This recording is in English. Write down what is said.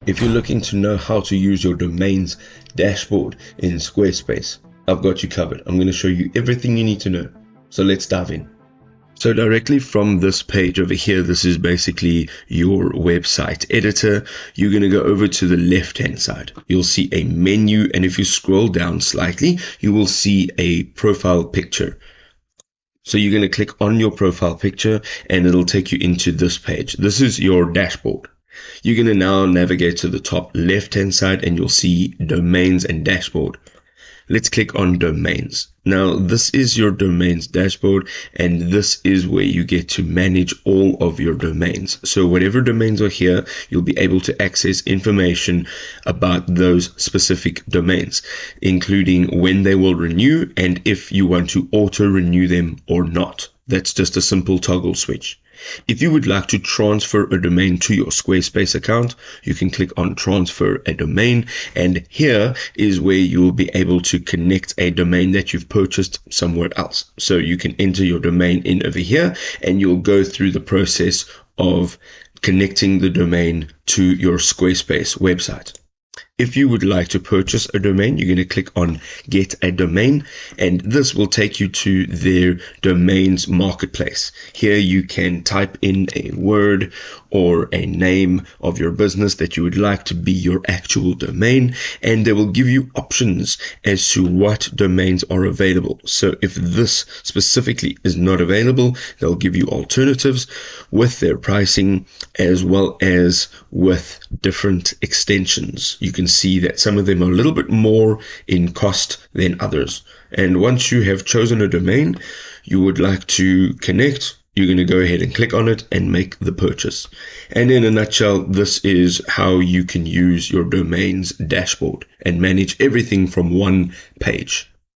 If you're looking to know how to use your domains dashboard in Squarespace, I've got you covered. I'm going to show you everything you need to know. So let's dive in. So directly from this page over here, this is basically your website editor. You're going to go over to the left-hand side. You'll see a menu, and if you scroll down slightly, you will see a profile picture. So you're going to click on your profile picture and it'll take you into this page. This is your dashboard. You're going to now navigate to the top left-hand side and you'll see domains and dashboard. Let's click on domains. Now this is your domains dashboard, and this is where you get to manage all of your domains. So whatever domains are here, you'll be able to access information about those specific domains, including when they will renew and if you want to auto renew them or not. That's just a simple toggle switch. If you would like to transfer a domain to your Squarespace account, you can click on transfer a domain, and here is where you will be able to connect a domain that you've purchased somewhere else. So you can enter your domain in over here and you'll go through the process of connecting the domain to your Squarespace website. If you would like to purchase a domain, you're going to click on Get a Domain, and this will take you to their domains marketplace. Here you can type in a word or a name of your business that you would like to be your actual domain, and they will give you options as to what domains are available. So if this specifically is not available, they'll give you alternatives with their pricing as well as with different extensions. You can see that some of them are a little bit more in cost than others. And once you have chosen a domain you would like to connect, you're going to go ahead and click on it and make the purchase. And in a nutshell, this is how you can use your domains dashboard and manage everything from one page.